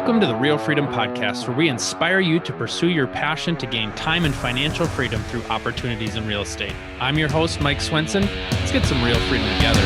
Welcome to the Real Freedom Podcast, where we inspire you to pursue your passion to gain time and financial freedom through opportunities in real estate. I'm your host, Mike Swenson. Let's get some real freedom together.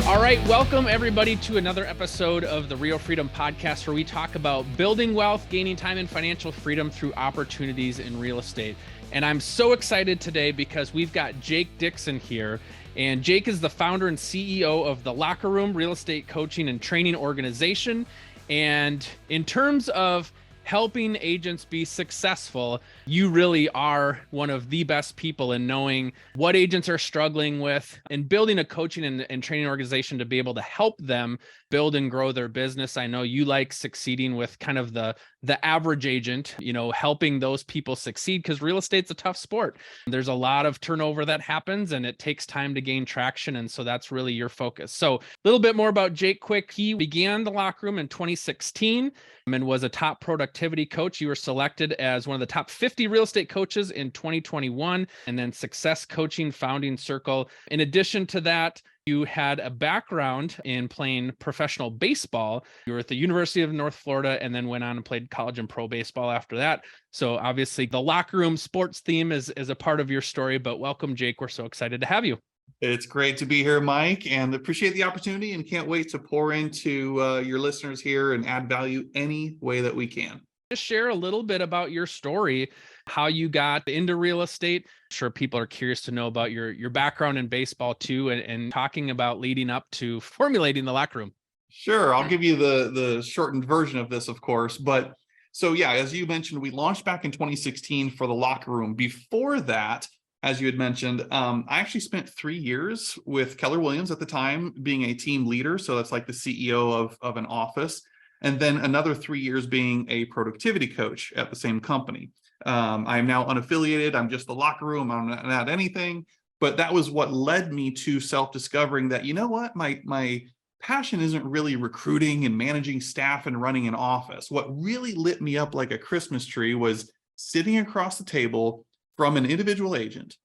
All right, welcome everybody to another episode of the Real Freedom Podcast, where we talk about building wealth, gaining time and financial freedom through opportunities in real estate. And I'm so excited today because we've got Jake Dixon here. And Jake is the founder and CEO of the Locker Room Real Estate Coaching and Training Organization. And in terms of helping agents be successful, you really are one of the best people in knowing what agents are struggling with and building a coaching and training organization to be able to help them build and grow their business. I know you like succeeding with kind of the average agent, helping those people succeed, because real estate's a tough sport. There's a lot of turnover that happens and it takes time to gain traction. And so that's really your focus. So a little bit more about Jake quick. He began the Locker Room in 2016 and was a top productivity coach. You were selected as one of the top 50 real estate coaches in 2021, and then Success Coaching Founding Circle. In addition to that, you had a background in playing professional baseball. You were at the University of North Florida and then went on and played college and pro baseball after that. So obviously the locker room sports theme is a part of your story, but welcome, Jake. We're so excited to have you. It's great to be here, Mike, and appreciate the opportunity and can't wait to pour into your listeners here and add value any way that we can. Just share a little bit about your story, how you got into real estate. I'm sure people are curious to know about your background in baseball too, and talking about leading up to formulating the Locker Room. Sure, I'll give you the shortened version of this, of course. But so yeah, as you mentioned, we launched back in 2016 for the Locker Room. Before that, as you had mentioned, I actually spent 3 years with Keller Williams at the time, being a team leader. So that's like the CEO of an office. And then another 3 years being a productivity coach at the same company. I am now unaffiliated. I'm just the Locker Room. I'm not anything. But that was what led me to self-discovering that, you know what, my passion isn't really recruiting and managing staff and running an office. What really lit me up like a Christmas tree was sitting across the table from an individual agent,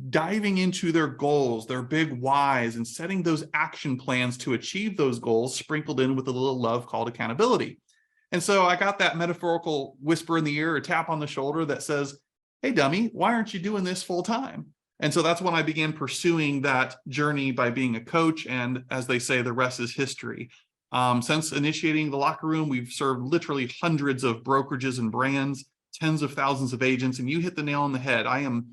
diving into their goals, their big whys, and setting those action plans to achieve those goals, sprinkled in with a little love called accountability. And so I got that metaphorical whisper in the ear or tap on the shoulder that says, hey, dummy, why aren't you doing this full time? And so that's when I began pursuing that journey by being a coach. And as they say, the rest is history. Since initiating the Locker Room, we've served literally hundreds of brokerages and brands, tens of thousands of agents, and you hit the nail on the head. I am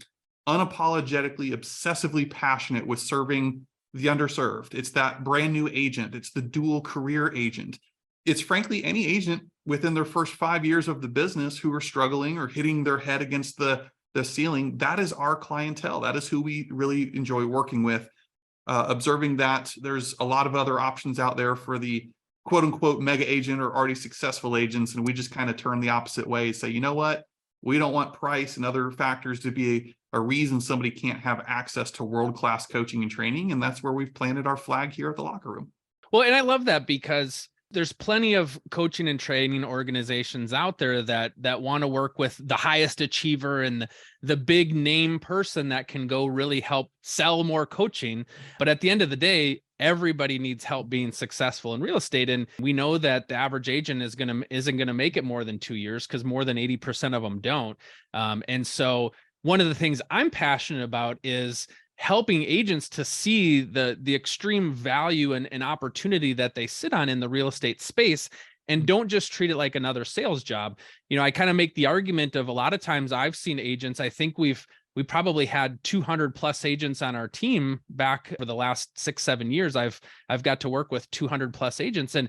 unapologetically, obsessively passionate with serving the underserved. It's that brand new agent. It's the dual career agent. It's frankly any agent within their first 5 years of the business who are struggling or hitting their head against the ceiling. That is our clientele. That is who we really enjoy working with. Observing that there's a lot of other options out there for the quote unquote mega agent or already successful agents. And we just kind of turn the opposite way, say, you know what? We don't want price and other factors to be a reason somebody can't have access to world-class coaching and training. And that's where we've planted our flag here at the Locker Room. Well, and I love that because there's plenty of coaching and training organizations out there that want to work with the highest achiever and the big name person that can go really help sell more coaching. But at the end of the day, everybody needs help being successful in real estate. And we know that the average agent isn't going to make it more than 2 years, because more than 80% of them don't. And so one of the things I'm passionate about is helping agents to see the extreme value and opportunity that they sit on in the real estate space, and don't just treat it like another sales job. I kind of make the argument of, a lot of times I've seen agents, I think we probably had 200 plus agents on our team back for the last 6-7 years. I've got to work with 200 plus agents, and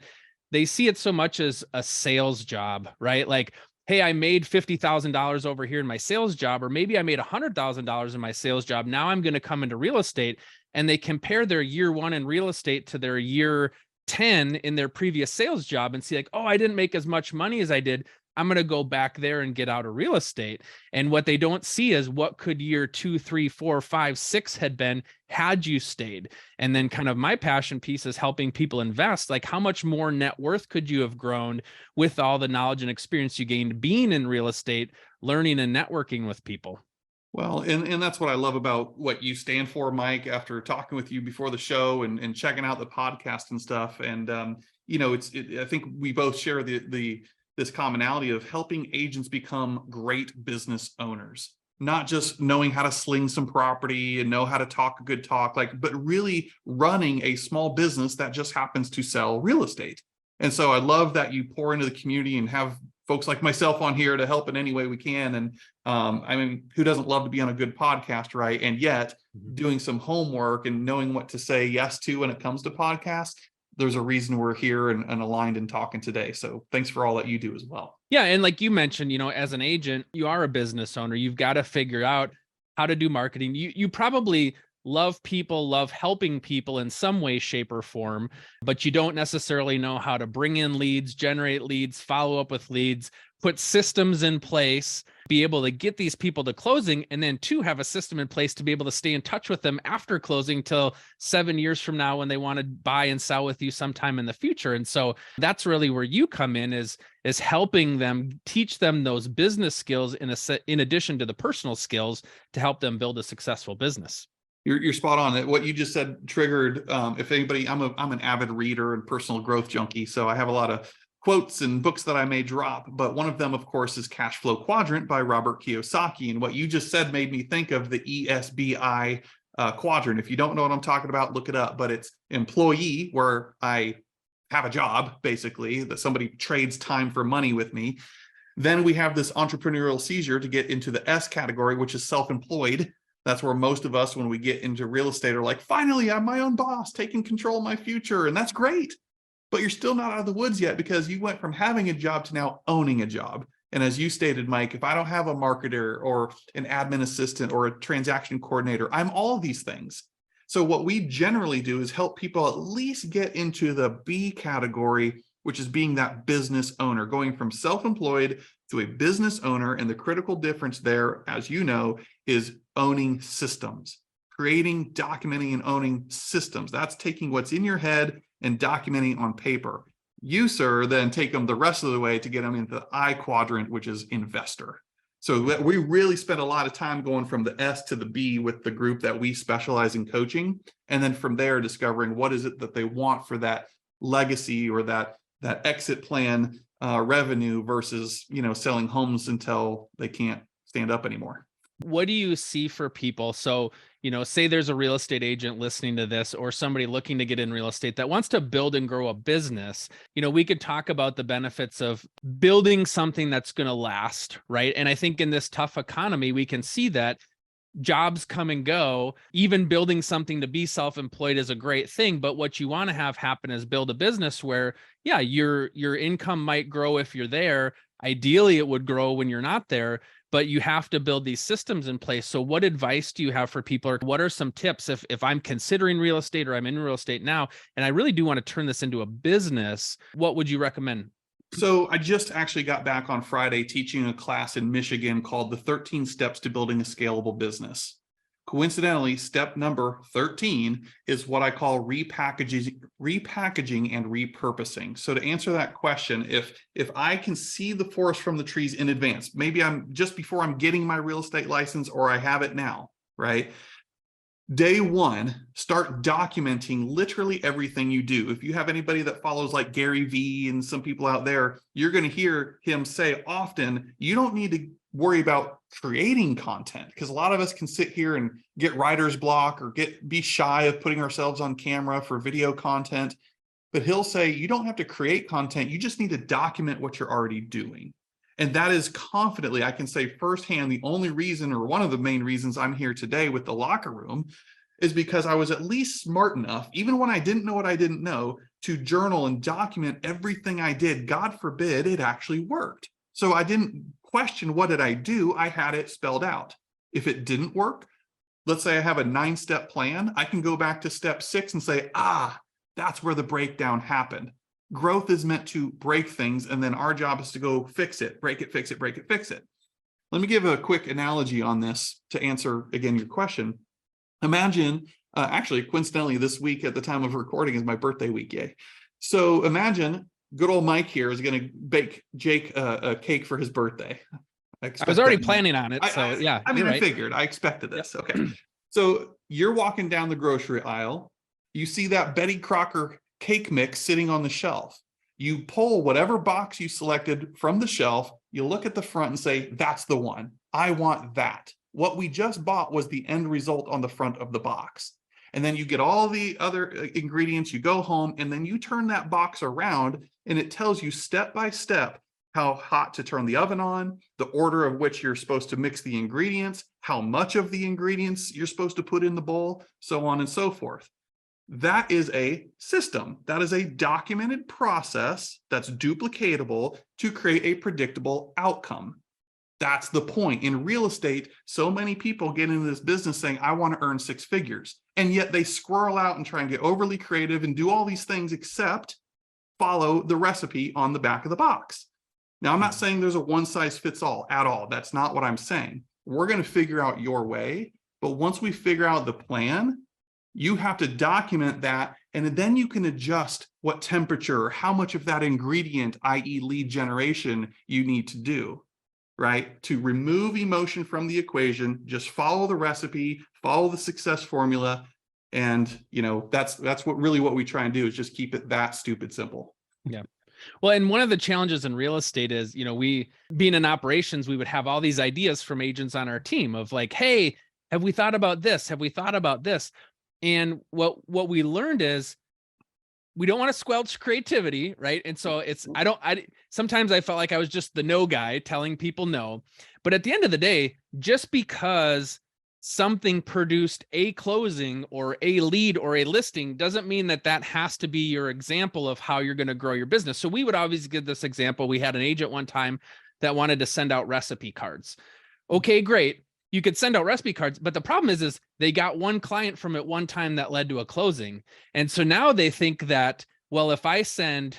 they see it so much as a sales job, right? Like, hey, I made $50,000 over here in my sales job, or maybe I made $100,000 in my sales job. Now I'm going to come into real estate, and they compare their year 1 in real estate to their year 10 in their previous sales job and see like, oh, I didn't make as much money as I did. I'm going to go back there and get out of real estate. And what they don't see is what could year 2, 3, 4, 5, 6 had been had you stayed. And then kind of my passion piece is helping people invest. Like, how much more net worth could you have grown with all the knowledge and experience you gained being in real estate, learning and networking with people? Well, and that's what I love about what you stand for, Mike, after talking with you before the show and checking out the podcast and stuff. And, I think we both share this commonality of helping agents become great business owners, not just knowing how to sling some property and know how to talk a good talk, but really running a small business that just happens to sell real estate. And so I love that you pour into the community and have folks like myself on here to help in any way we can. And who doesn't love to be on a good podcast, right? And yet doing some homework and knowing what to say yes to when it comes to podcasts, there's a reason we're here and aligned and talking today. So thanks for all that you do as well. Yeah. And like you mentioned, as an agent, you are a business owner. You've got to figure out how to do marketing. You probably love people, love helping people in some way, shape, or form, but you don't necessarily know how to bring in leads, generate leads, follow up with leads, put systems in place, be able to get these people to closing, and then have a system in place to be able to stay in touch with them after closing till 7 years from now when they want to buy and sell with you sometime in the future. And so that's really where you come in, is helping them, teach them those business skills in addition to the personal skills to help them build a successful business. You're spot on. What you just said triggered. If anybody, I'm an avid reader and personal growth junkie, so I have a lot of quotes and books that I may drop. But one of them, of course, is Cash Flow Quadrant by Robert Kiyosaki. And what you just said made me think of the ESBI quadrant. If you don't know what I'm talking about, look it up. But it's employee, where I have a job, basically, that somebody trades time for money with me. Then we have this entrepreneurial seizure to get into the S category, which is self-employed. That's where most of us, when we get into real estate, are like, finally, I'm my own boss, taking control of my future. And that's great. But you're still not out of the woods yet, because you went from having a job to now owning a job. And as you stated, Mike, if I don't have a marketer or an admin assistant or a transaction coordinator, I'm all of these things. So what we generally do is help people at least get into the B category, which is being that business owner, going from self-employed to a business owner. And the critical difference there, as you know, is owning systems, creating, documenting, and owning systems. That's taking what's in your head and documenting on paper. You, sir, then take them the rest of the way to get them into the I quadrant, which is investor. So we really spend a lot of time going from the S to the B with the group that we specialize in coaching. And then from there, discovering what is it that they want for that legacy or that exit plan revenue versus, selling homes until they can't stand up anymore. What do you see for people? So, say there's a real estate agent listening to this, or somebody looking to get in real estate that wants to build and grow a business. We could talk about the benefits of building something that's going to last, right? And I think in this tough economy, we can see that jobs come and go. Even building something to be self-employed is a great thing. But what you want to have happen is build a business where, your income might grow if you're there. Ideally, it would grow when you're not there, but you have to build these systems in place. So what advice do you have for people, or what are some tips if I'm considering real estate or I'm in real estate now, and I really do want to turn this into a business? What would you recommend? So I just actually got back on Friday teaching a class in Michigan called the 13 Steps to Building a Scalable Business. Coincidentally, step number 13 is what I call repackaging and repurposing. So to answer that question, if I can see the forest from the trees in advance, maybe I'm just before I'm getting my real estate license, or I have it now, right? Day one, start documenting literally everything you do. If you have anybody that follows like Gary Vee and some people out there, you're going to hear him say often, you don't need to worry about creating content, because a lot of us can sit here and get writer's block or be shy of putting ourselves on camera for video content. But he'll say, you don't have to create content. You just need to document what you're already doing. And that is confidently, I can say firsthand, the only reason, or one of the main reasons I'm here today with the locker room, is because I was at least smart enough, even when I didn't know what I didn't know, to journal and document everything I did. God forbid it actually worked. So I didn't question, what did I do? I had it spelled out. If it didn't work, let's say I have a 9-step plan, I can go back to step 6 and say, that's where the breakdown happened. Growth is meant to break things, and then our job is to go fix it, break it, fix it, break it, fix it. Let me give a quick analogy on this to answer, again, your question. Imagine, actually, coincidentally, this week at the time of recording is my birthday week, yay. So imagine good old Mike here is going to bake Jake a cake for his birthday. I I was expect already that. planning on it. So yeah, I mean, you're I right. figured, I expected this. Yep. Okay. So you're walking down the grocery aisle. You see that Betty Crocker cake mix sitting on the shelf. You pull whatever box you selected from the shelf. You look at the front and say, that's the one. I want that. What we just bought was the end result on the front of the box. And then you get all the other ingredients, you go home, and then you turn that box around and it tells you step by step how hot to turn the oven on, the order of which you're supposed to mix the ingredients, how much of the ingredients you're supposed to put in the bowl, so on and so forth. That is a system. That is a documented process that's duplicatable to create a predictable outcome. That's the point. In real estate, so many people get into this business saying, I want to earn six figures. And yet they squirrel out and try and get overly creative and do all these things except follow the recipe on the back of the box. Now, I'm not saying there's a one size fits all at all. That's not what I'm saying. We're going to figure out your way. But once we figure out the plan, you have to document that. And then you can adjust what temperature, how much of that ingredient, i.e. lead generation, you need to do, right? To remove emotion from the equation, just follow the recipe, follow the success formula. And, that's what we try and do is just keep it that stupid simple. Yeah. Well, and one of the challenges in real estate is, we being in operations, we would have all these ideas from agents on our team of like, hey, have we thought about this? Have we thought about this? And what we learned is we don't want to squelch creativity, right? And so sometimes I felt like I was just the no guy telling people no. But at the end of the day, just because something produced a closing or a lead or a listing doesn't mean that has to be your example of how you're going to grow your business. So we would always give this example. We had an agent one time that wanted to send out recipe cards. Okay, great. You could send out recipe cards, but the problem is they got one client from it one time that led to a closing. And so now they think that, well, if I send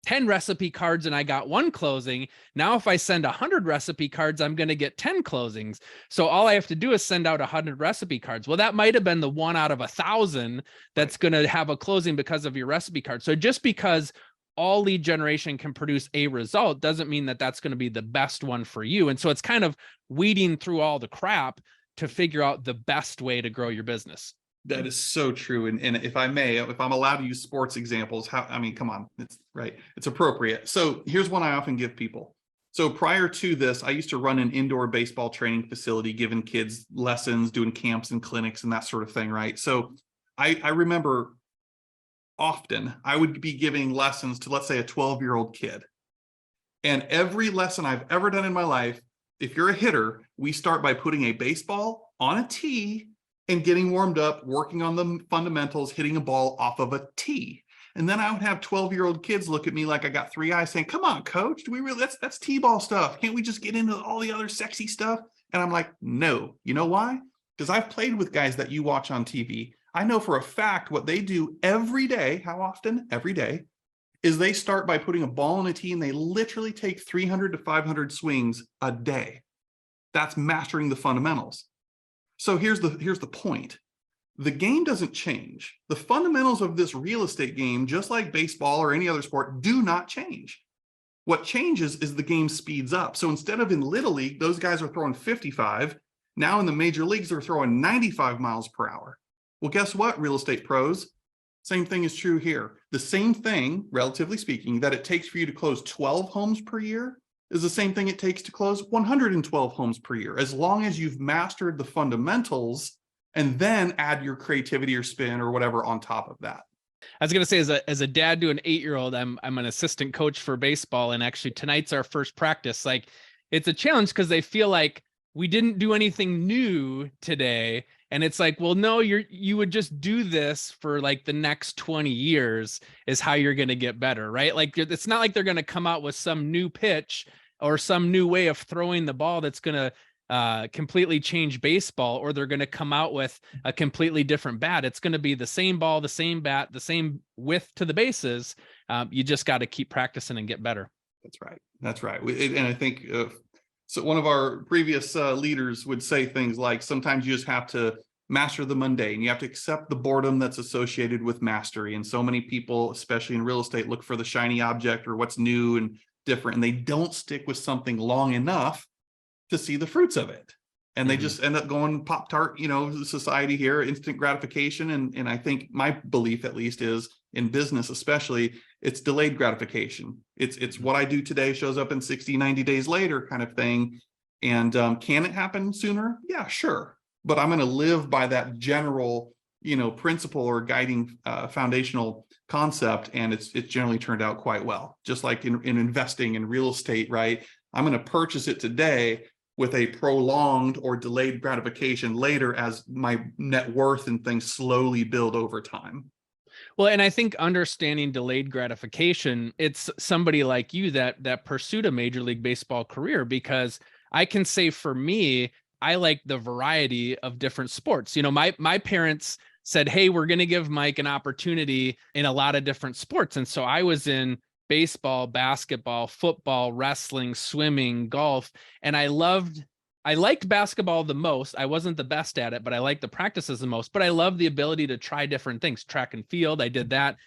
10 recipe cards and I got one closing, now if I send 100 recipe cards, I'm going to get 10 closings. So all I have to do is send out 100 recipe cards. Well, that might have been the 1 out of 1,000 that's going to have a closing because of your recipe card. So just because all lead generation can produce a result doesn't mean that that's going to be the best one for you. And so it's kind of weeding through all the crap to figure out the best way to grow your business. That is so true. And if I may, if I'm allowed to use sports examples, come on, it's right. It's appropriate. So here's one I often give people. So prior to this, I used to run an indoor baseball training facility, giving kids lessons, doing camps and clinics and that sort of thing, right? So I remember often I would be giving lessons to, let's say, a 12-year-old kid. And every lesson I've ever done in my life, if you're a hitter, we start by putting a baseball on a tee and getting warmed up, working on the fundamentals, hitting a ball off of a tee. And then I would have 12-year-old kids look at me like I got three eyes saying, come on, coach, do we really, that's tee-ball stuff. Can't we just get into all the other sexy stuff? And I'm like, no. You know why? Because I've played with guys that you watch on TV. I know for a fact what they do every day. How often? Every day. Is they start by putting a ball on a tee and they literally take 300 to 500 swings a day. That's mastering the fundamentals. So here's the point. The game doesn't change. The fundamentals of this real estate game, just like baseball or any other sport, do not change. What changes is the game speeds up. So instead of in Little League, those guys are throwing 55. Now in the major leagues, they're throwing 95 miles per hour. Well, guess what, real estate pros? Same thing is true here. The same thing, relatively speaking, that it takes for you to close 12 homes per year is the same thing it takes to close 112 homes per year, as long as you've mastered the fundamentals and then add your creativity or spin or whatever on top of that. I was going to say, as a dad to an 8-year-old, I'm an assistant coach for baseball. And actually tonight's our first practice. Like, it's a challenge because they feel like we didn't do anything new today. And it's like, well, no, you would just do this for like the next 20 years is how you're going to get better, right? Like, it's not like they're going to come out with some new pitch or some new way of throwing the ball that's going to completely change baseball, or they're going to come out with a completely different bat. It's going to be the same ball, the same bat, the same width to the bases. You just got to keep practicing and get better. That's right. That's right. And I think so one of our previous leaders would say things like, sometimes you just have to master the mundane. You have to accept the boredom that's associated with mastery. And so many people, especially in real estate, look for the shiny object or what's new and different, and they don't stick with something long enough to see the fruits of it. And they Mhm. just end up going Pop-Tart, society here, instant gratification. And I think my belief, at least, is in business, especially, it's delayed gratification. It's what I do today shows up in 60, 90 days later kind of thing. And can it happen sooner? Yeah, sure. But I'm going to live by that general, principle or guiding foundational concept. And it's generally turned out quite well. Just like in investing in real estate, right? I'm going to purchase it today with a prolonged or delayed gratification later as my net worth and things slowly build over time. Well, and I think understanding delayed gratification, it's somebody like you that pursued a Major League Baseball career, because I can say for me, I like the variety of different sports. My parents said, "Hey, we're going to give Mike an opportunity in a lot of different sports." And so I was in baseball, basketball, football, wrestling, swimming, golf, and I liked basketball the most. I wasn't the best at it, but I liked the practices the most. But I love the ability to try different things. Track and field, I did that.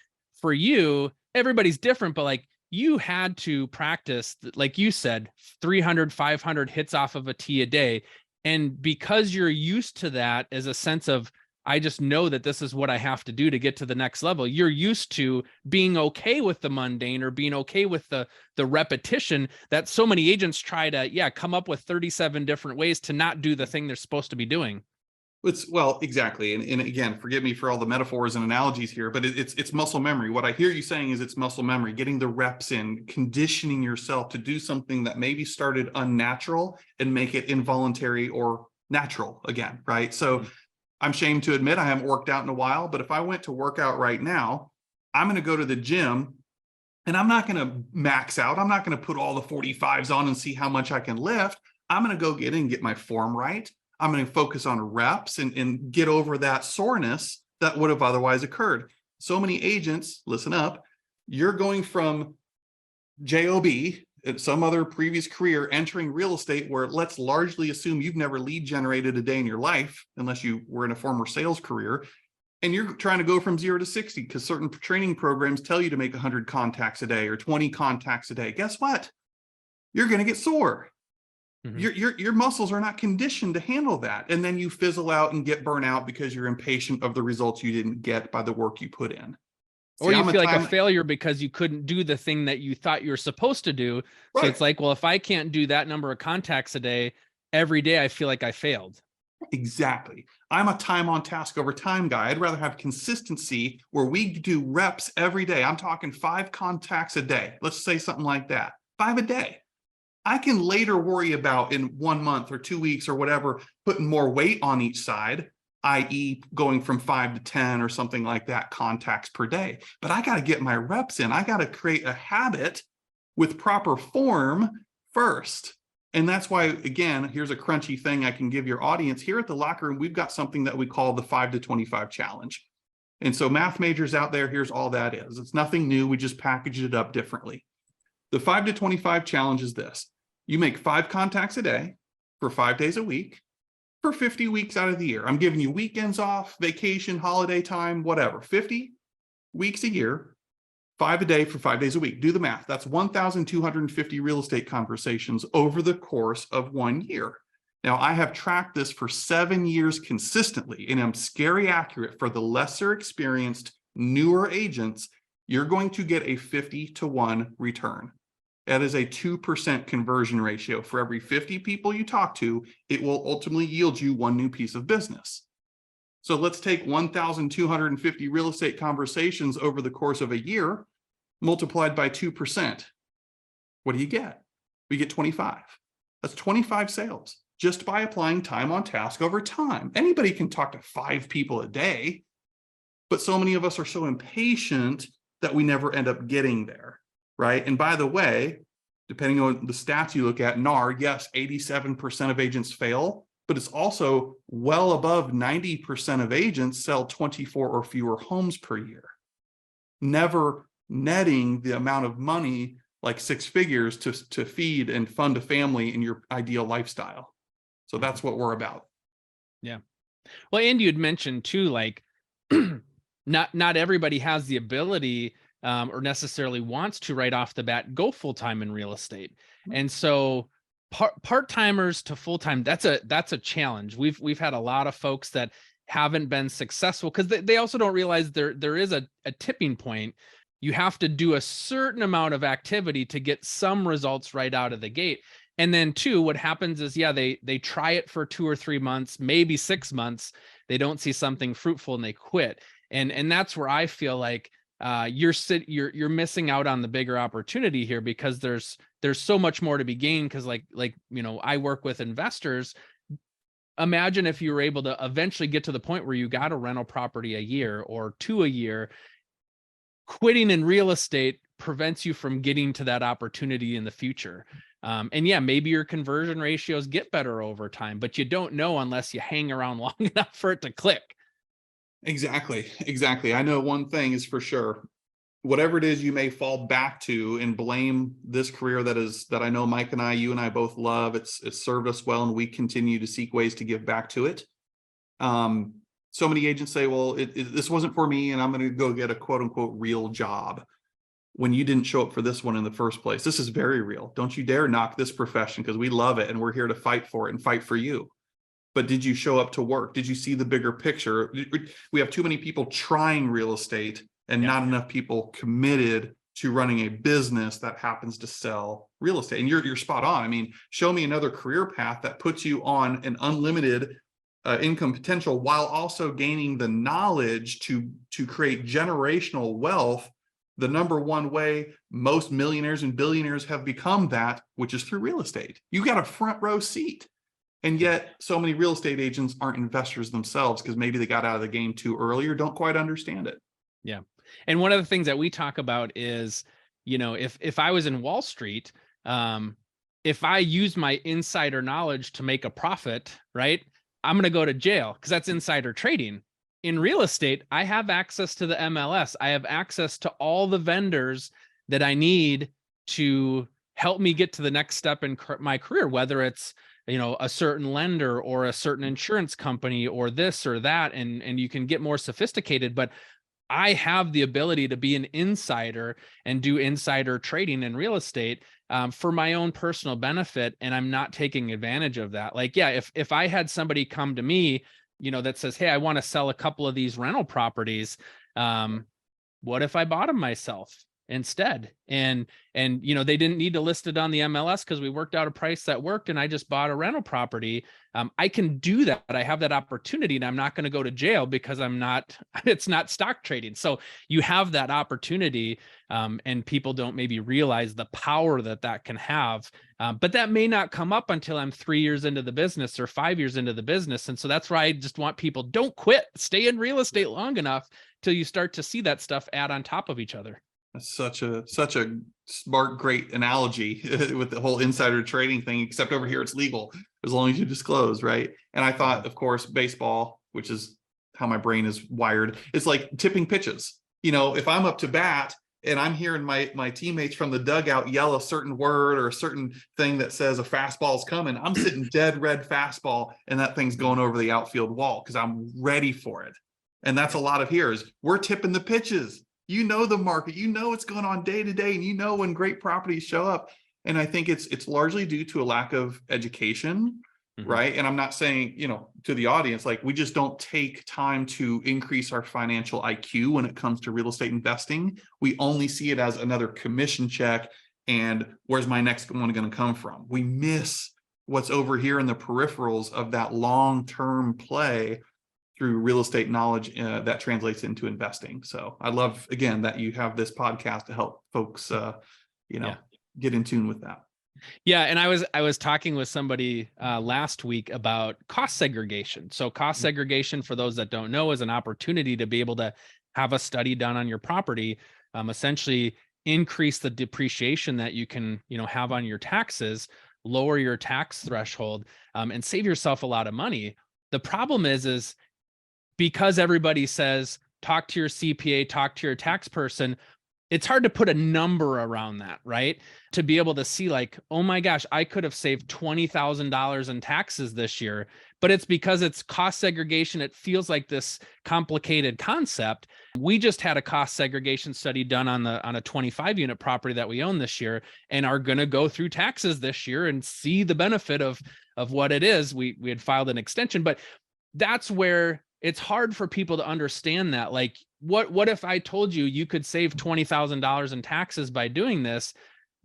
For you, everybody's different, but like you had to practice, like you said, 300, 500 hits off of a tee a day. And because you're used to that as a sense of, I just know that this is what I have to do to get to the next level. You're used to being okay with the mundane or being okay with the repetition, that so many agents try to, come up with 37 different ways to not do the thing they're supposed to be doing. Well, exactly. And again, forgive me for all the metaphors and analogies here, but it's muscle memory. What I hear you saying is it's muscle memory, getting the reps in, conditioning yourself to do something that maybe started unnatural and make it involuntary or natural again, right? So I'm ashamed to admit I haven't worked out in a while, but if I went to work out right now, I'm going to go to the gym and I'm not going to max out. I'm not going to put all the 45s on and see how much I can lift. I'm going to go get in and get my form right. I'm going to focus on reps and get over that soreness that would have otherwise occurred. So many agents, listen up, you're going from JOB, some other previous career, entering real estate where let's largely assume you've never lead generated a day in your life, unless you were in a former sales career, and you're trying to go from 0 to 60 because certain training programs tell you to make 100 contacts a day or 20 contacts a day. Guess what? You're going to get sore. Your muscles are not conditioned to handle that. And then you fizzle out and get burnout because you're impatient of the results you didn't get by the work you put in. Or you feel like a failure because you couldn't do the thing that you thought you were supposed to do. So Right. it's like, well, if I can't do that number of contacts a day, every day I feel like I failed. Exactly. I'm a time on task over time guy. I'd rather have consistency where we do reps every day. I'm talking 5 contacts a day. Let's say something like that. 5 a day. I can later worry about in 1 month or 2 weeks or whatever, putting more weight on each side, i.e. going from 5 to 10 or something like that contacts per day. But I got to get my reps in. I got to create a habit with proper form first. And that's why, again, here's a crunchy thing I can give your audience. Here at the Locker Room, we've got something that we call the 5 to 25 challenge. And so math majors out there, here's all that is. It's nothing new. We just packaged it up differently. The 5 to 25 challenge is this. You make 5 contacts a day for 5 days a week for 50 weeks out of the year. I'm giving you weekends off, vacation, holiday time, whatever. 50 weeks a year, 5 a day for 5 days a week. Do the math. That's 1,250 real estate conversations over the course of 1 year. Now, I have tracked this for 7 years consistently, and I'm scary accurate for the lesser experienced, newer agents. You're going to get a 50 to 1 return. That is a 2% conversion ratio. For every 50 people you talk to, it will ultimately yield you 1 new piece of business. So let's take 1,250 real estate conversations over the course of a year, multiplied by 2%. What do you get? We get 25. That's 25 sales just by applying time on task over time. Anybody can talk to 5 people a day, but so many of us are so impatient that we never end up getting there. Right. And by the way, depending on the stats you look at, NAR, yes, 87% of agents fail, but it's also well above 90% of agents sell 24 or fewer homes per year, never netting the amount of money like 6 figures to feed and fund a family in your ideal lifestyle. So that's what we're about. Yeah. Well, and you'd mentioned too, like not everybody has the ability or necessarily wants to right off the bat go full-time in real estate. And so Part-timers to full-time, that's a challenge. We've had a lot of folks that haven't been successful because they also don't realize there is a tipping point. You have to do a certain amount of activity to get some results right out of the gate. And then two, what happens is, yeah, they try it for 2 or 3 months, maybe 6 months. They don't see something fruitful and they quit. And that's where I feel like you're missing out on the bigger opportunity here, because there's so much more to be gained. Because like I work with investors. Imagine if you were able to eventually get to the point where you got a rental property a year or 2 a year. Quitting in real estate prevents you from getting to that opportunity in the future. And yeah, maybe your conversion ratios get better over time, but you don't know unless you hang around long enough for it to click. Exactly. I know one thing is for sure. Whatever it is you may fall back to and blame this career that I know Mike and you and I both love. It's served us well, and we continue to seek ways to give back to it. So many agents say, well, this wasn't for me, and I'm going to go get a quote unquote real job, when you didn't show up for this one in the first place. This is very real. Don't you dare knock this profession, because we love it and we're here to fight for it and fight for you. But did you show up to work? Did you see the bigger picture? We have too many people trying real estate and not enough people committed to running a business that happens to sell real estate. And you're spot on. I mean, show me another career path that puts you on an unlimited income potential while also gaining the knowledge to create generational wealth. The number one way most millionaires and billionaires have become that, which is through real estate. You got a front row seat. And yet so many real estate agents aren't investors themselves, because maybe they got out of the game too early or don't quite understand it. Yeah. And one of the things that we talk about is, if I was in Wall Street, if I use my insider knowledge to make a profit, right, I'm going to go to jail because that's insider trading. In real estate, I have access to the MLS. I have access to all the vendors that I need to help me get to the next step in my career, whether it's a certain lender or a certain insurance company or this or that, and you can get more sophisticated. But I have the ability to be an insider and do insider trading in real estate for my own personal benefit, and I'm not taking advantage of that. Like, yeah, if I had somebody come to me, that says, hey, I want to sell a couple of these rental properties, what if I bought them myself instead? And they didn't need to list it on the MLS because we worked out a price that worked, and I just bought a rental property. I can do that. I have that opportunity, and I'm not going to go to jail because it's not stock trading. So you have that opportunity, and people don't maybe realize the power that can have. But that may not come up until I'm 3 years into the business or 5 years into the business. And so that's why I just want people, don't quit, stay in real estate long enough till you start to see that stuff add on top of each other. That's such a smart, great analogy with the whole insider trading thing, except over here it's legal as long as you disclose, right? And I thought, of course, baseball, which is how my brain is wired, it's like tipping pitches. If I'm up to bat and I'm hearing my teammates from the dugout yell a certain word or a certain thing that says a fastball's coming, I'm sitting dead red fastball, and that thing's going over the outfield wall because I'm ready for it. And that's a lot of here is we're tipping the pitches. The market, what's going on day to day, and when great properties show up. And I think it's largely due to a lack of education, right? And I'm not saying, to the audience, like, we just don't take time to increase our financial IQ when it comes to real estate investing. We only see it as another commission check, and where's my next one going to come from? We miss what's over here in the peripherals of that long-term play through real estate knowledge that translates into investing. So I love, again, that you have this podcast to help folks, get in tune with that. Yeah. And I was talking with somebody last week about cost segregation. So cost segregation, for those that don't know, is an opportunity to be able to have a study done on your property, essentially increase the depreciation that you can, have on your taxes, lower your tax threshold, and save yourself a lot of money. The problem is because everybody says, talk to your CPA, talk to your tax person, it's hard to put a number around that, right? To be able to see like, oh my gosh, I could have saved $20,000 in taxes this year, but it's because it's cost segregation. It feels like this complicated concept. We just had a cost segregation study done on a 25 unit property that we own this year, and are going to go through taxes this year and see the benefit of what it is. We had filed an extension, but that's where it's hard for people to understand that. Like, what if I told you you could save $20,000 in taxes by doing this?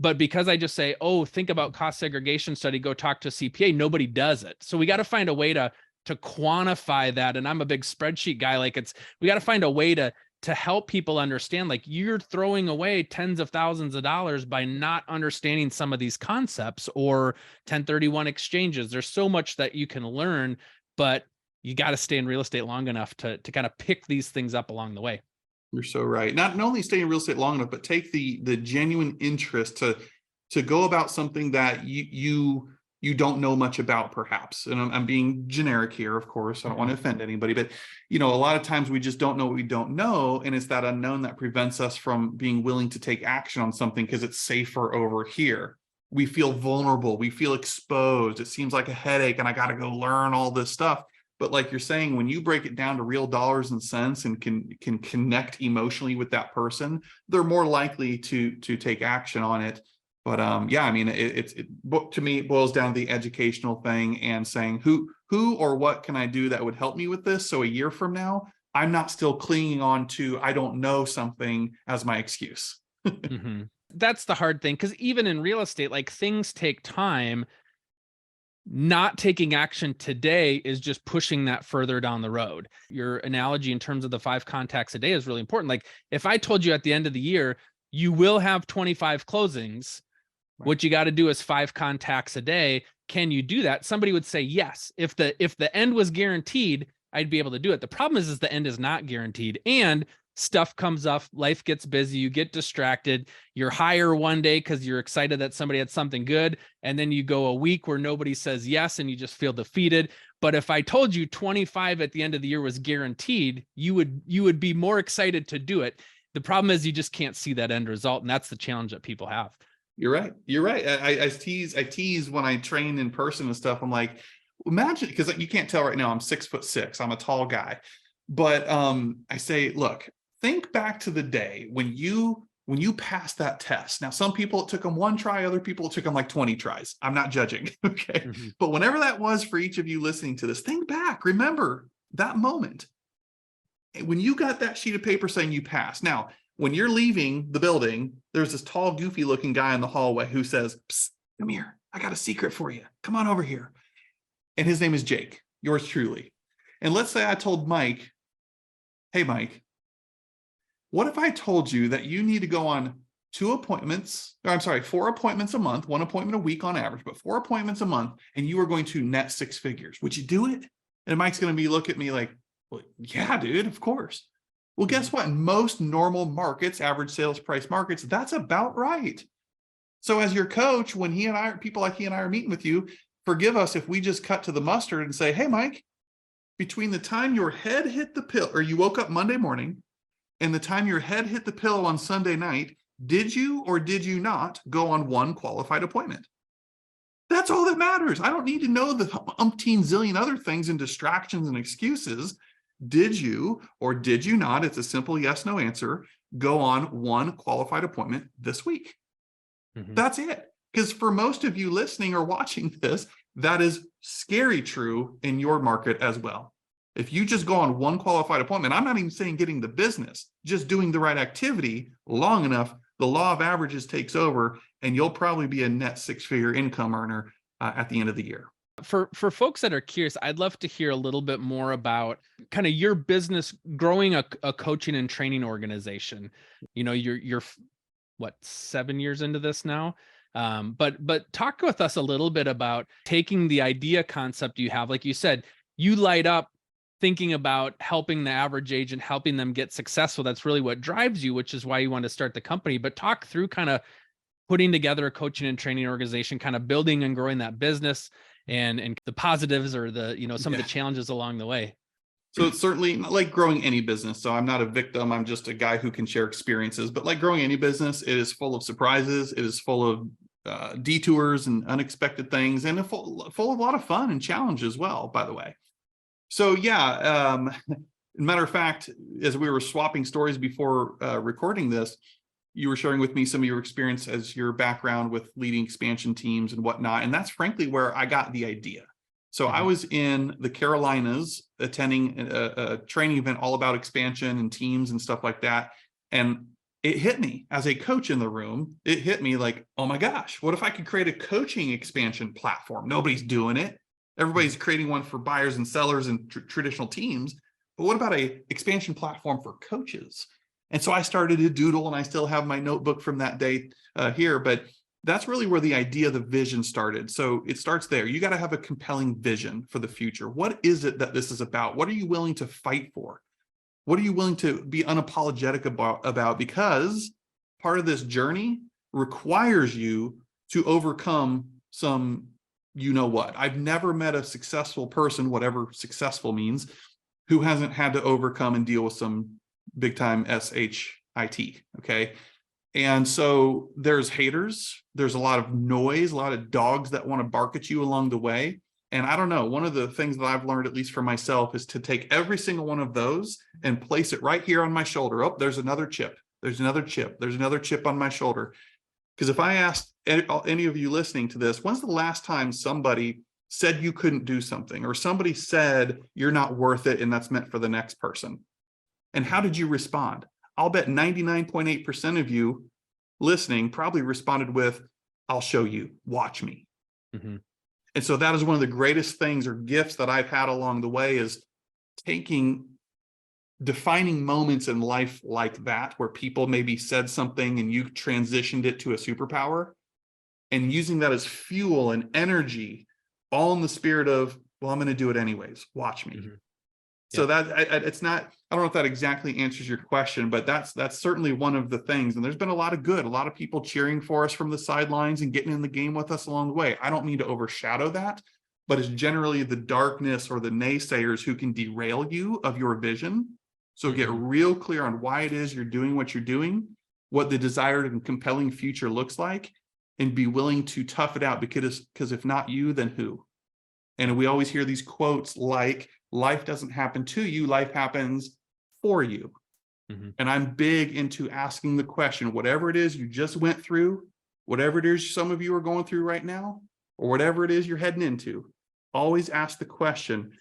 But because I just say, oh, think about cost segregation study, go talk to a CPA, nobody does it. So we got to find a way to quantify that. And I'm a big spreadsheet guy. Like, we got to find a way to help people understand, like, you're throwing away tens of thousands of dollars by not understanding some of these concepts, or 1031 exchanges. There's so much that you can learn, but you got to stay in real estate long enough to kind of pick these things up along the way. You're so right. Not only stay in real estate long enough, but take the genuine interest to go about something that you don't know much about, perhaps. And I'm being generic here, of course. I don't want to offend anybody, but a lot of times we just don't know what we don't know, and it's that unknown that prevents us from being willing to take action on something because it's safer over here. We feel vulnerable. We feel exposed. It seems like a headache, and I got to go learn all this stuff. But like you're saying, when you break it down to real dollars and cents and can connect emotionally with that person, they're more likely to take action on it. But yeah, I mean, to me, it boils down to the educational thing and saying who or what can I do that would help me with this, so a year from now, I'm not still clinging on to I don't know something as my excuse. Mm-hmm. That's the hard thing, because even in real estate, like, things take time. Not taking action today is just pushing that further down the road. Your analogy in terms of the 5 contacts a day is really important. Like, if I told you at the end of the year, you will have 25 closings, right, what you got to do is 5 contacts a day. Can you do that? Somebody would say yes. If the end was guaranteed, I'd be able to do it. The problem is the end is not guaranteed, and stuff comes up, life gets busy, you get distracted, you're higher one day because you're excited that somebody had something good, and then you go a week where nobody says yes and you just feel defeated. But if I told you 25 at the end of the year was guaranteed, you would be more excited to do it. The problem is you just can't see that end result, and that's the challenge that people have. You're right. I tease when I train in person and stuff. I'm like, imagine, because you can't tell right now, I'm 6'6". I'm a tall guy. But I say, look, think back to the day when you passed that test. Now, some people, it took them 1 try, other people, it took them like 20 tries. I'm not judging, okay? Mm-hmm. But whenever that was for each of you listening to this, think back, remember that moment. When you got that sheet of paper saying you passed. Now, when you're leaving the building, there's this tall, goofy looking guy in the hallway who says, "Psst, come here, I got a secret for you. Come on over here." And his name is Jake, yours truly. And let's say I told Mike, "Hey, Mike, what if I told you that you need to go on 4 appointments a month, 1 appointment a week on average, but 4 appointments a month, and you are going to net 6 figures? Would you do it?" And Mike's going to look at me like, "Well, yeah, dude, of course." Well, guess what? In most normal markets, average sales price markets, that's about right. So as your coach, when people like he and I are meeting with you, forgive us if we just cut to the mustard and say, "Hey, Mike, between the time your head hit the pillow, or you woke up Monday morning, and the time your head hit the pillow on Sunday night, did you or did you not go on 1 qualified appointment?" That's all that matters. I don't need to know the umpteen zillion other things and distractions and excuses. Did you or did you not? It's a simple yes, no answer. Go on 1 qualified appointment this week. Mm-hmm. That's it. Because for most of you listening or watching this, that is scary true in your market as well. If you just go on 1 qualified appointment, I'm not even saying getting the business, just doing the right activity long enough, the law of averages takes over, and you'll probably be a net 6-figure income earner at the end of the year. For folks that are curious, I'd love to hear a little bit more about kind of your business growing a coaching and training organization. You're what, 7 years into this now? But talk with us a little bit about taking the idea concept you have. Like you said, you light up thinking about helping the average agent, helping them get successful. That's really what drives you, which is why you want to start the company. But talk through kind of putting together a coaching and training organization, kind of building and growing that business, and the positives or some of the challenges along the way. So it's certainly not like growing any business. So I'm not a victim. I'm just a guy who can share experiences. But like growing any business, it is full of surprises. It is full of detours and unexpected things, and full of a lot of fun and challenge as well, by the way. So yeah, matter of fact, as we were swapping stories before recording this, you were sharing with me some of your experience as your background with leading expansion teams and whatnot. And that's frankly where I got the idea. So I was in the Carolinas attending a training event all about expansion and teams and stuff like that. And it hit me as a coach in the room. It hit me like, oh my gosh, what if I could create a coaching expansion platform? Nobody's doing it. Everybody's creating one for buyers and sellers and traditional teams. But what about a expansion platform for coaches? And so I started to doodle, and I still have my notebook from that day here, but that's really where the idea, the vision started. So it starts there. You got to have a compelling vision for the future. What is it that this is about? What are you willing to fight for? What are you willing to be unapologetic about? Because part of this journey requires you to overcome some, you know what? I've never met a successful person, whatever successful means, who hasn't had to overcome and deal with some big time SHIT, okay? And so there's haters, there's a lot of noise, a lot of dogs that want to bark at you along the way. And I don't know, one of the things that I've learned, at least for myself, is to take every single one of those and place it right here on my shoulder. Oh, there's another chip. There's another chip. There's another chip on my shoulder. Because if I asked any of you listening to this, when's the last time somebody said you couldn't do something, or somebody said you're not worth it and that's meant for the next person? And how did you respond? I'll bet 99.8% of you listening probably responded with, I'll show you, watch me. And so that is one of the greatest things or gifts that I've had along the way, is defining moments in life like that, where people maybe said something and you transitioned it to a superpower, and using that as fuel and energy, all in the spirit of, well, I'm going to do it anyways. Watch me. So that it's not, I don't know if that exactly answers your question, but that's certainly one of the things. And there's been a lot of people cheering for us from the sidelines and getting in the game with us along the way. I don't mean to overshadow that, but it's generally the darkness or the naysayers who can derail you of your vision. So get real clear on why it is you're doing what you're doing, what the desired and compelling future looks like, and be willing to tough it out, because if not you, then who? And we always hear these quotes like, life doesn't happen to you, life happens for you. And I'm big into asking the question, whatever it is you just went through, whatever it is some of you are going through right now, or whatever it is you're heading into, always ask the question,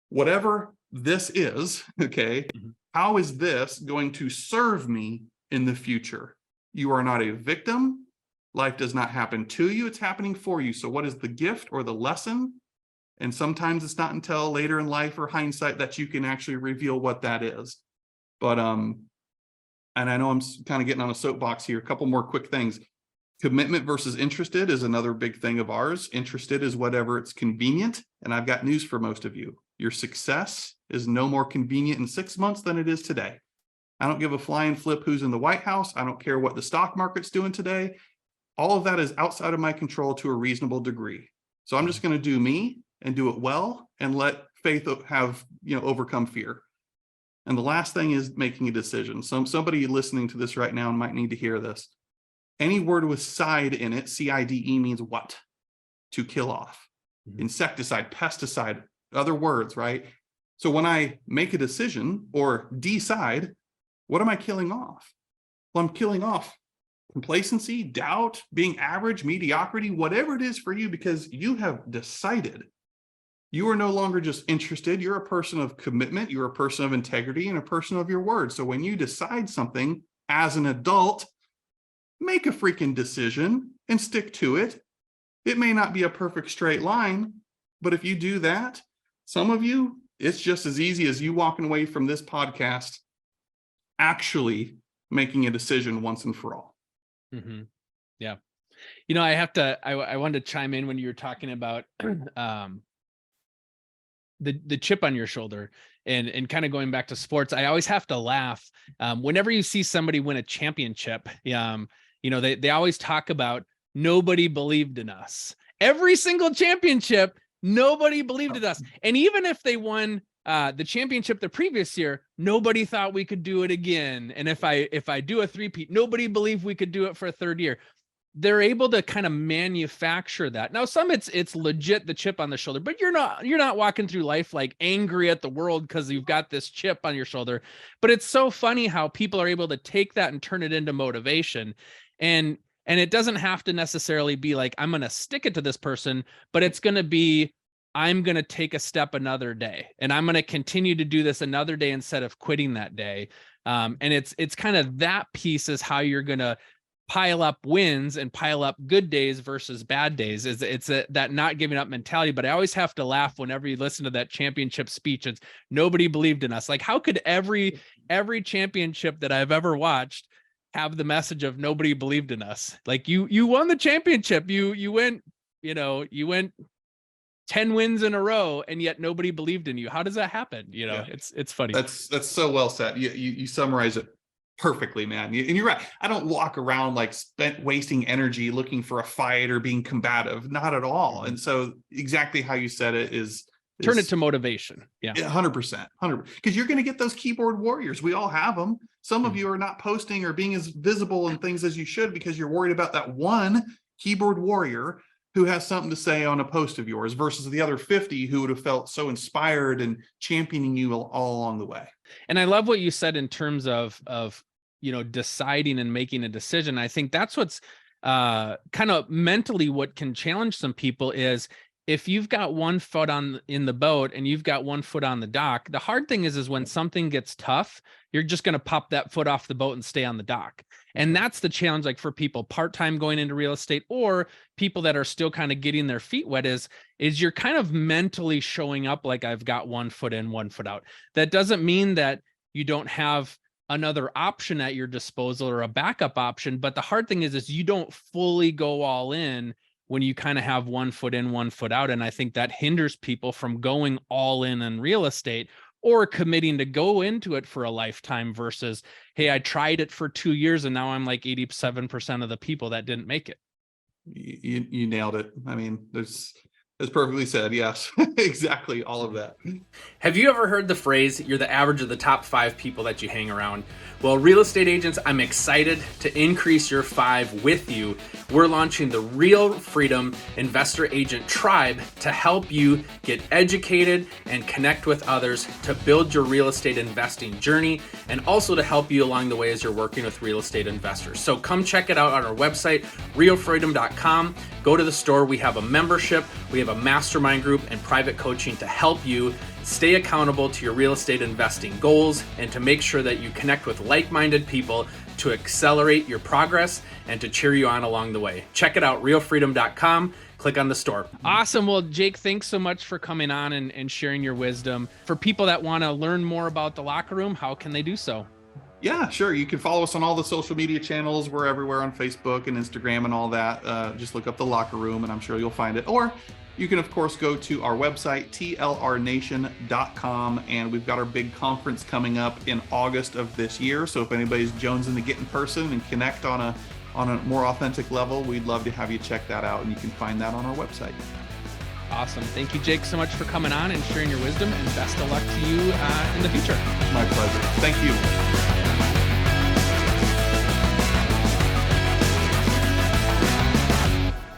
whatever this is, okay, how is this going to serve me in the future? You are not a victim. Life does not happen to you, it's happening for you. So what is the gift or the lesson? And sometimes it's not until later in life or hindsight that you can actually reveal what that is. But, and I know I'm kind of getting on a soapbox here. A couple more quick things. Commitment versus interested is another big thing of ours. Interested is whatever it's convenient. And I've got news for most of you. Your success is no more convenient in 6 months than it is today. I don't give a flying flip who's in the White House. I don't care what the stock market's doing today. All of that is outside of my control to a reasonable degree. So I'm just going to do me and do it well, and let faith have, overcome fear. And the last thing is making a decision. Somebody listening to this right now might need to hear this. Any word with side in it, CIDE, means what? To kill off. Insecticide, pesticide, other words, right? So when I make a decision or decide, what am I killing off? Well, I'm killing off complacency, doubt, being average, mediocrity, whatever it is for you, because you have decided. You are no longer just interested. You're a person of commitment. You're a person of integrity and a person of your word. So when you decide something as an adult, make a freaking decision and stick to it. It may not be a perfect straight line, but if you do that, some of you, it's just as easy as you walking away from this podcast actually making a decision once and for all. Yeah. I wanted to chime in when you were talking about the chip on your shoulder and kind of going back to sports. I always have to laugh whenever you see somebody win a championship. They always talk about nobody believed in us. Every single championship, nobody believed in us. And even if they won the championship the previous year, nobody thought we could do it again. And if I do a three-peat, nobody believed we could do it for a third year. they're able to kind of manufacture that. Now, some it's legit, the chip on the shoulder, but you're not walking through life like angry at the world because you've got this chip on your shoulder. But it's so funny how people are able to take that and turn it into motivation. And it doesn't have to necessarily be like, I'm going to stick it to this person, but it's going to be, I'm going to take a step another day, and I'm going to continue to do this another day instead of quitting that day. And it's kind of that piece is how you're going to pile up wins and pile up good days versus bad days. It's that not giving up mentality. But I always have to laugh whenever you listen to that championship speech. It's nobody believed in us. Like, how could every championship that I've ever watched have the message of nobody believed in us? Like, you won the championship. You went 10 wins in a row, and yet nobody believed in you. How does that happen? Yeah. It's funny. That's so well said. You summarize it perfectly, man. And you're right. I don't walk around like wasting energy looking for a fight or being combative. Not at all. And so exactly how you said it is turn it to motivation. Yeah. 100%. Because you're going to get those keyboard warriors. We all have them. Some of you are not posting or being as visible and things as you should because you're worried about that one keyboard warrior who has something to say on a post of yours versus the other 50 who would have felt so inspired and championing you all along the way. And I love what you said in terms of deciding and making a decision. I think that's what's kind of mentally what can challenge some people is if you've got one foot in the boat and you've got one foot on the dock. The hard thing is when something gets tough, you're just going to pop that foot off the boat and stay on the dock. And that's the challenge, like for people part-time going into real estate or people that are still kind of getting their feet wet is you're kind of mentally showing up like I've got one foot in, one foot out. That doesn't mean that you don't have another option at your disposal or a backup option. But the hard thing is you don't fully go all in when you kind of have one foot in, one foot out. And I think that hinders people from going all in real estate or committing to go into it for a lifetime versus, hey, I tried it for 2 years and now I'm like 87% of the people that didn't make it. You nailed it. I mean, that's perfectly said. Yes, exactly. All of that. Have you ever heard the phrase, you're the average of the top 5 people that you hang around? Well, real estate agents, I'm excited to increase your 5 with you. We're launching the Real Freedom Investor Agent Tribe to help you get educated and connect with others to build your real estate investing journey and also to help you along the way as you're working with real estate investors. So come check it out on our website, realfreedom.com. Go to the store. We have a membership, we have a mastermind group and private coaching to help you stay accountable to your real estate investing goals and to make sure that you connect with like-minded people to accelerate your progress and to cheer you on along the way. Check it out, realfreedom.com. Click on the store. Awesome. Well, Jake, thanks so much for coming on and sharing your wisdom. For people that want to learn more about the locker room, how can they do so? Yeah, sure. You can follow us on all the social media channels. We're everywhere on Facebook and Instagram and all that. Just look up the locker room and I'm sure you'll find it. Or you can, of course, go to our website, tlrnation.com, and we've got our big conference coming up in August of this year. So if anybody's jonesing to get in person and connect on a more authentic level, we'd love to have you check that out, and you can find that on our website. Awesome. Thank you, Jake, so much for coming on and sharing your wisdom, and best of luck to you in the future. My pleasure. Thank you.